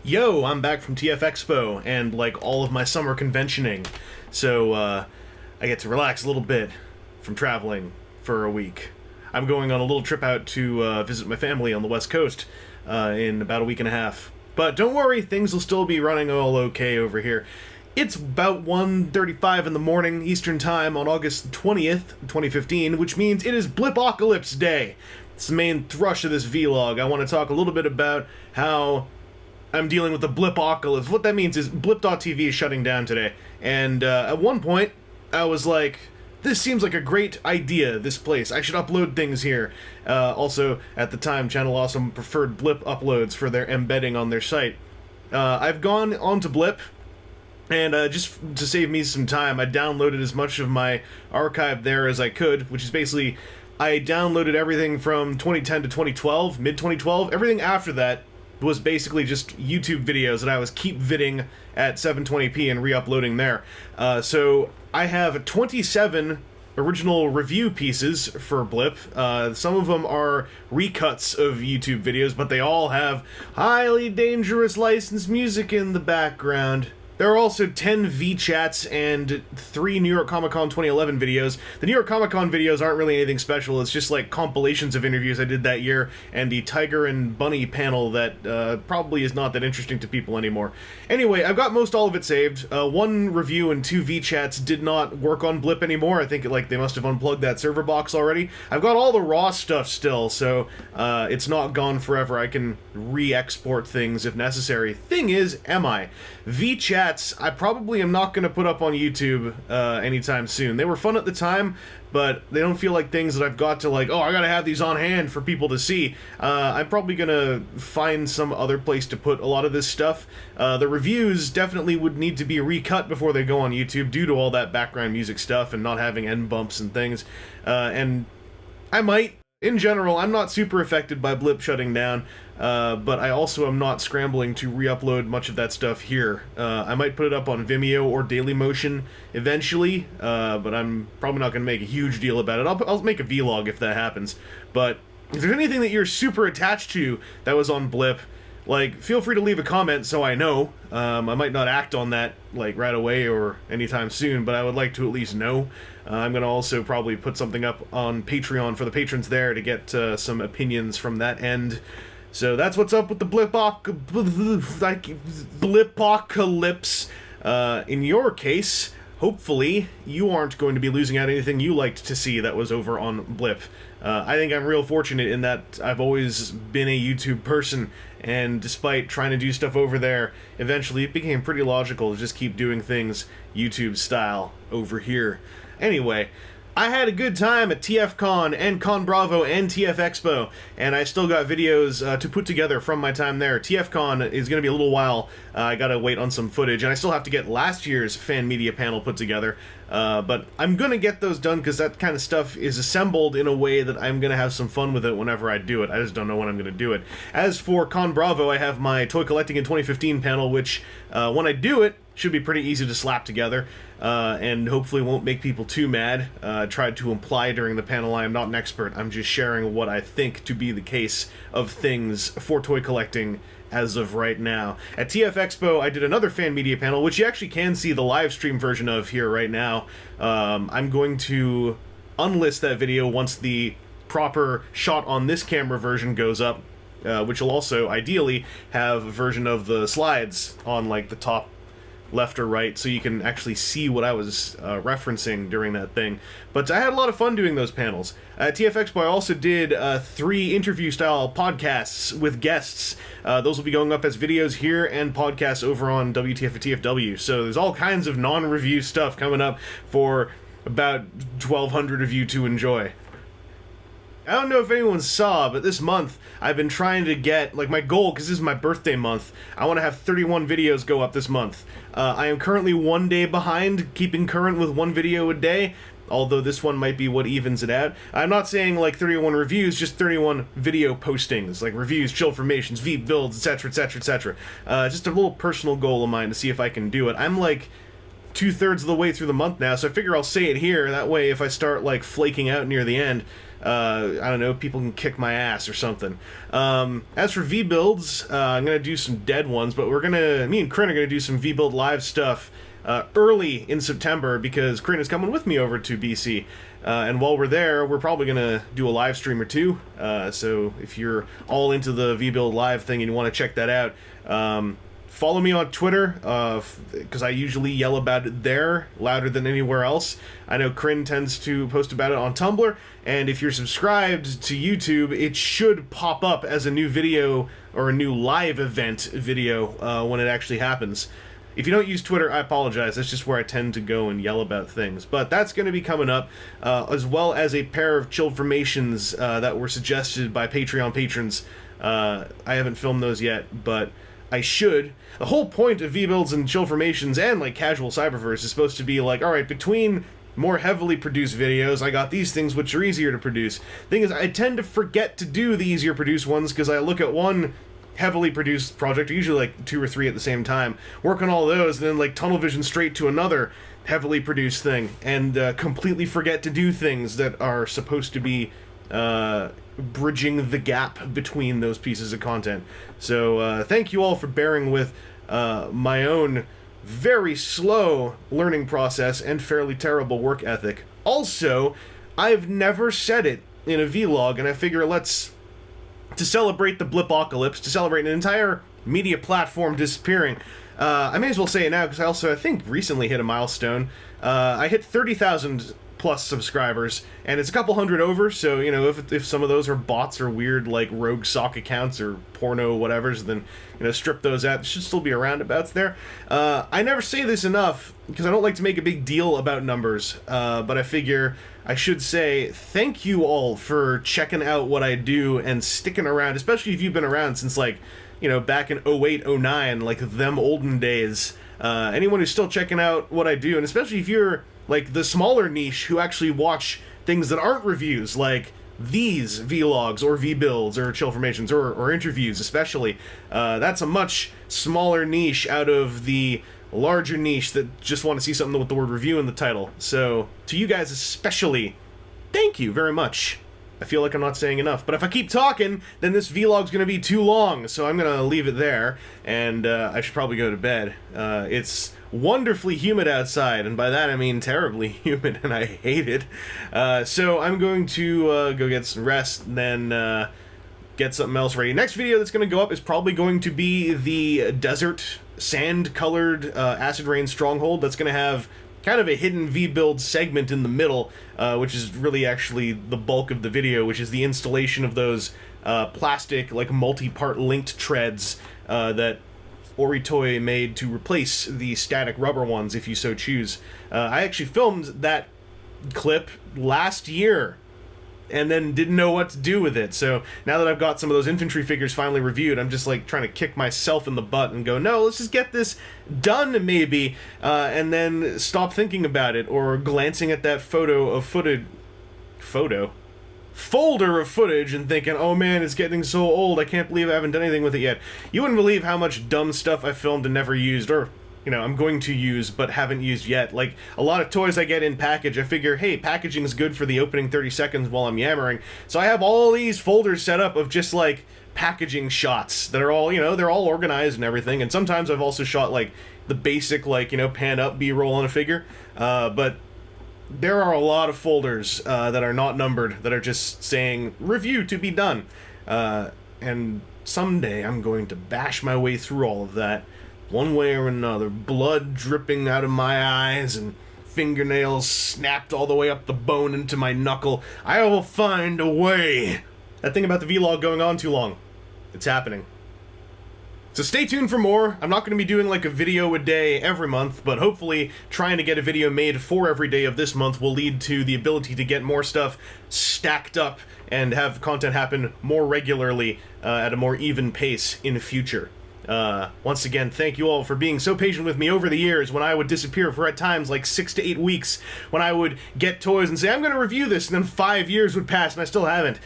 Yo, I'm back from TF Expo and like all of my summer conventioning, so I get to relax a little bit from traveling for a week. I'm going on a little trip out to visit my family on the West Coast in about a week and a half. But don't worry, things will still be running all okay over here. It's about 1:35 in the morning Eastern Time on August 20th, 2015, which means it is Blipocalypse Day. It's the main thrush of this vlog. I want to talk a little bit about how I'm dealing with the Blipocalypse. What that means is Blip.tv is shutting down today. And at one point, I was like, this seems like a great idea, this place. I should upload things here. Also, at the time, Channel Awesome preferred Blip uploads for their embedding on their site. I've gone onto Blip, and just to save me some time, I downloaded as much of my archive there as I could, which is basically, I downloaded everything from 2010 to 2012, mid-2012. Everything after that was basically just YouTube videos that I was keep vidding at 720p and re-uploading there. So I have 27 original review pieces for Blip. Some of them are recuts of YouTube videos, but they all have highly dangerous licensed music in the background. There are also 10 VChats and 3 New York Comic Con 2011 videos. The New York Comic Con videos aren't really anything special. It's just like compilations of interviews I did that year, and the Tiger and Bunny panel that probably is not that interesting to people anymore. Anyway, I've got most all of it saved. One review and 2 VChats did not work on Blip anymore. I think they must have unplugged that server box already. I've got all the raw stuff still, so it's not gone forever. I can re-export things if necessary. Thing is, am I? VChats I probably am not going to put up on YouTube anytime soon. They were fun at the time, but they don't feel like things that I've got to like, oh, I gotta have these on hand for people to see. I'm probably gonna find some other place to put a lot of this stuff. The reviews definitely would need to be recut before they go on YouTube due to all that background music stuff and not having end bumps and things. And I might. In general, I'm not super affected by Blip shutting down, but I also am not scrambling to re-upload much of that stuff here. I might put it up on Vimeo or Dailymotion eventually, but I'm probably not going to make a huge deal about it. I'll make a vlog if that happens. But if there's anything that you're super attached to that was on Blip, like, feel free to leave a comment so I know. I might not act on that, like, right away or anytime soon, but I would like to at least know. I'm going to also probably put something up on Patreon for the patrons there to get some opinions from that end. So that's what's up with the Blipocalypse. In your case, hopefully, you aren't going to be losing out anything you liked to see that was over on Blip. I think I'm real fortunate in that I've always been a YouTube person, and despite trying to do stuff over there, eventually it became pretty logical to just keep doing things YouTube style over here. Anyway, I had a good time at TFCon and Con Bravo and TF Expo, and I still got videos to put together from my time there. TFCon is going to be a little while. I gotta wait on some footage, and I still have to get last year's fan media panel put together, but I'm gonna get those done because that kind of stuff is assembled in a way that I'm gonna have some fun with it whenever I do it. I just don't know when I'm gonna do it. As for Con Bravo, I have my Toy Collecting in 2015 panel, which, when I do it, should be pretty easy to slap together, and hopefully won't make people too mad. I tried to imply during the panel I am not an expert. I'm just sharing what I think to be the case of things for toy collecting as of right now. At TF Expo, I did another fan media panel, which you actually can see the live stream version of here right now. I'm going to unlist that video once the proper shot on this camera version goes up, which will also, ideally, have a version of the slides on, like, the top left or right, so you can actually see what I was referencing during that thing. But I had a lot of fun doing those panels. At TF Expo, I also did 3 interview-style podcasts with guests. Those will be going up as videos here and podcasts over on WTF at TFW. So there's all kinds of non-review stuff coming up for about 1,200 of you to enjoy. I don't know if anyone saw, but this month I've been trying to get, like, my goal, because this is my birthday month, I want to have 31 videos go up this month. I am currently 1 day behind, keeping current with 1 video a day, although this one might be what evens it out. I'm not saying, like, 31 reviews, just 31 video postings, like reviews, chill formations, V builds, etc., etc., etc. Just a little personal goal of mine to see if I can do it. I'm, like, 2/3 of the way through the month now, so I figure I'll say it here, that way if I start, like, flaking out near the end, I don't know, people can kick my ass or something. As for V-Builds, I'm going to do some dead ones, but me and Kryn are going to do some V-Build live stuff early in September, because Kryn is coming with me over to BC. And while we're there, we're probably going to do a live stream or two. So if you're all into the V-Build live thing and you want to check that out, follow me on Twitter, because I usually yell about it there louder than anywhere else. I know Kryn tends to post about it on Tumblr, and if you're subscribed to YouTube, it should pop up as a new video or a new live event video when it actually happens. If you don't use Twitter, I apologize. That's just where I tend to go and yell about things. But that's going to be coming up, as well as a pair of chilled formations that were suggested by Patreon patrons. I haven't filmed those yet, but I should. The whole point of V-Builds and chill formations and, like, casual Cyberverse is supposed to be like, alright, between more heavily produced videos, I got these things which are easier to produce. Thing is, I tend to forget to do the easier produced ones, because I look at one heavily produced project, usually like 2 or 3 at the same time, work on all those, and then like tunnel vision straight to another heavily produced thing, and completely forget to do things that are supposed to be bridging the gap between those pieces of content. So thank you all for bearing with my own very slow learning process and fairly terrible work ethic. Also, I've never said it in a vlog, and I figure to celebrate the Blipocalypse, to celebrate an entire media platform disappearing, I may as well say it now, because I think, recently hit a milestone. I hit 30,000 plus subscribers, and it's a couple hundred over, so, you know, if some of those are bots or weird, like, rogue sock accounts or porno whatevers, then, you know, strip those out. It should still be around abouts there. I never say this enough, because I don't like to make a big deal about numbers, but I figure I should say thank you all for checking out what I do and sticking around, especially if you've been around since, like, you know, back in 08, 09, like them olden days. Anyone who's still checking out what I do, and especially if you're like the smaller niche who actually watch things that aren't reviews, like these vlogs or V-Builds or chill formations or interviews especially, that's a much smaller niche out of the larger niche that just want to see something with the word review in the title. So to you guys especially, thank you very much. I feel like I'm not saying enough, but if I keep talking, then this vlog's gonna be too long, so I'm gonna leave it there, and I should probably go to bed. It's wonderfully humid outside, and by that I mean terribly humid, and I hate it. So I'm going to go get some rest, and then get something else ready. Next video that's going to go up is probably going to be the desert sand-colored acid rain stronghold. That's going to have kind of a hidden V-Build segment in the middle, which is really actually the bulk of the video, which is the installation of those plastic, like, multi-part linked treads that Oritoy made to replace the static rubber ones, if you so choose. I actually filmed that clip last year, and then didn't know what to do with it. So now that I've got some of those infantry figures finally reviewed, I'm just like trying to kick myself in the butt and go, no, let's just get this done maybe, and then stop thinking about it, or glancing at that folder of footage and thinking, oh man, it's getting so old, I can't believe I haven't done anything with it yet. You wouldn't believe how much dumb stuff I filmed and never used, or, you know, I'm going to use but haven't used yet. Like, a lot of toys I get in package, I figure, hey, packaging is good for the opening 30 seconds while I'm yammering. So I have all these folders set up of just, like, packaging shots that are all, you know, they're all organized and everything. And sometimes I've also shot, like, the basic, like, you know, pan up B-roll on a figure. But there are a lot of folders that are not numbered, that are just saying, review to be done. And someday I'm going to bash my way through all of that, one way or another, blood dripping out of my eyes and fingernails snapped all the way up the bone into my knuckle. I will find a way. That thing about the vlog going on too long. It's happening. So stay tuned for more. I'm not going to be doing like a video a day every month, but hopefully trying to get a video made for every day of this month will lead to the ability to get more stuff stacked up and have content happen more regularly at a more even pace in the future. Once again, thank you all for being so patient with me over the years when I would disappear for at times like 6 to 8 weeks, when I would get toys and say, I'm going to review this, and then 5 years would pass and I still haven't.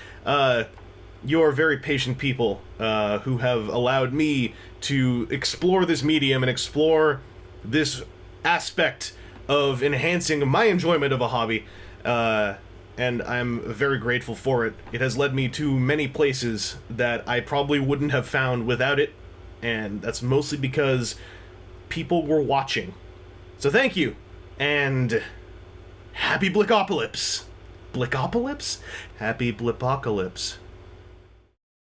You're very patient people who have allowed me to explore this medium and explore this aspect of enhancing my enjoyment of a hobby. and I'm very grateful for it. It has led me to many places that I probably wouldn't have found without it, and that's mostly because people were watching. So thank you, and happy Blipocalypse! Blipocalypse? Happy Blipocalypse.